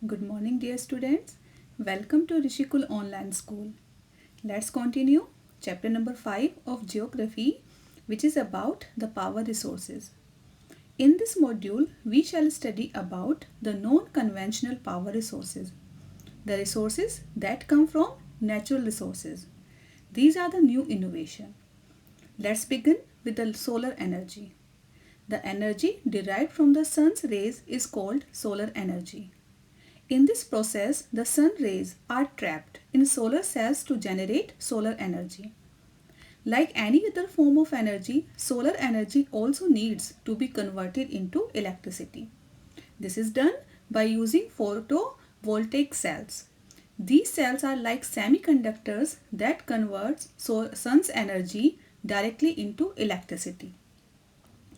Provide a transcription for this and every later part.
Good morning, dear students. Welcome to Rishikul Online School. Let's continue chapter number 5 of Geography, which is about the power resources. In this module, we shall study about the non-conventional power resources, the resources that come from natural resources. These are the new innovation. Let's begin with the solar energy. The energy derived from the sun's rays is called solar energy. In this process, the sun rays are trapped in solar cells to generate solar energy. Like any other form of energy, solar energy also needs to be converted into electricity. This is done by using photovoltaic cells. These cells are like semiconductors that converts sun's energy directly into electricity.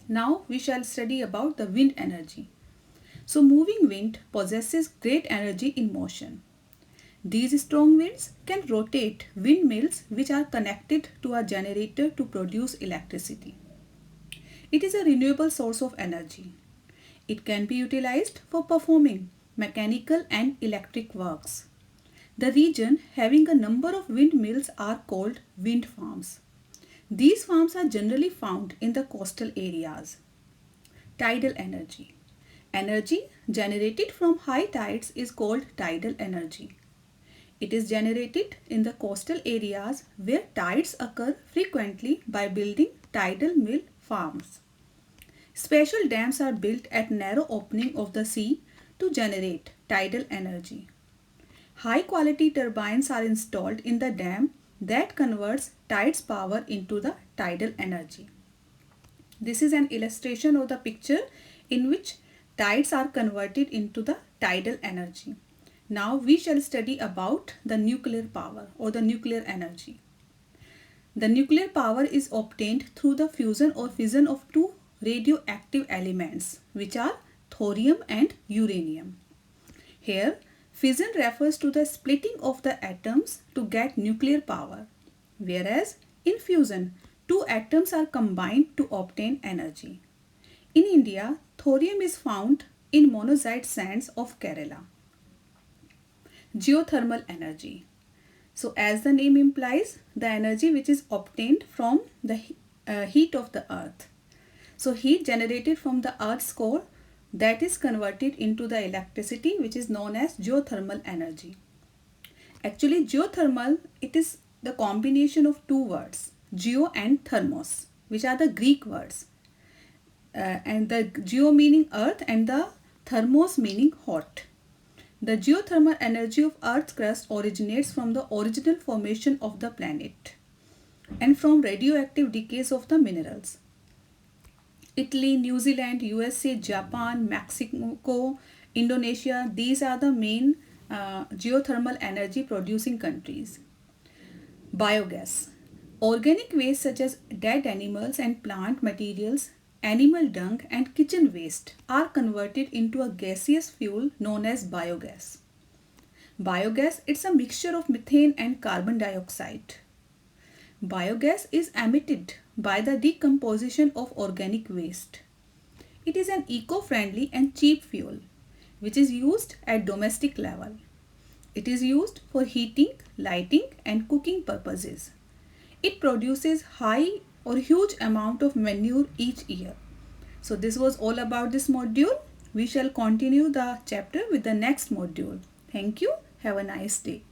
Now we shall study about the wind energy. So moving wind possesses great energy in motion. These strong winds can rotate windmills which are connected to a generator to produce electricity. It is a renewable source of energy. It can be utilized for performing mechanical and electric works. The region having a number of windmills are called wind farms. These farms are generally found in the coastal areas. Tidal energy. Energy generated from high tides is called tidal energy. It is generated in the coastal areas where tides occur frequently by building tidal mill farms. Special dams are built at narrow opening of the sea to generate tidal energy. High quality turbines are installed in the dam that converts tides power into the tidal energy. This is an illustration of the picture in which tides are converted into the tidal energy. Now we shall study about the nuclear power or the nuclear energy. The nuclear power is obtained through the fusion or fission of two radioactive elements, which are thorium and uranium. Here, fission refers to the splitting of the atoms to get nuclear power, whereas in fusion, two atoms are combined to obtain energy. In India, thorium is found in monazite sands of Kerala. Geothermal energy. So as the name implies, the energy which is obtained from the heat of the earth. So heat generated from the earth's core that is converted into the electricity which is known as geothermal energy. Actually geothermal, it is the combination of two words, geo and thermos, which are the Greek words. And the geo meaning earth and the thermos meaning hot. The geothermal energy of earth's crust originates from the original formation of the planet and from radioactive decays of the minerals. Italy, New Zealand, USA, Japan, Mexico, Indonesia, these are the main geothermal energy producing countries. Biogas. Organic waste such as dead animals and plant materials, animal dung and kitchen waste are converted into a gaseous fuel known as biogas. Biogas is a mixture of methane and carbon dioxide. Biogas is emitted by the decomposition of organic waste. It is an eco-friendly and cheap fuel which is used at domestic level. It is used for heating, lighting and cooking purposes. It produces high or huge amount of manure each year. So this was all about this module. We shall continue the chapter with the next module. Thank you. Have a nice day.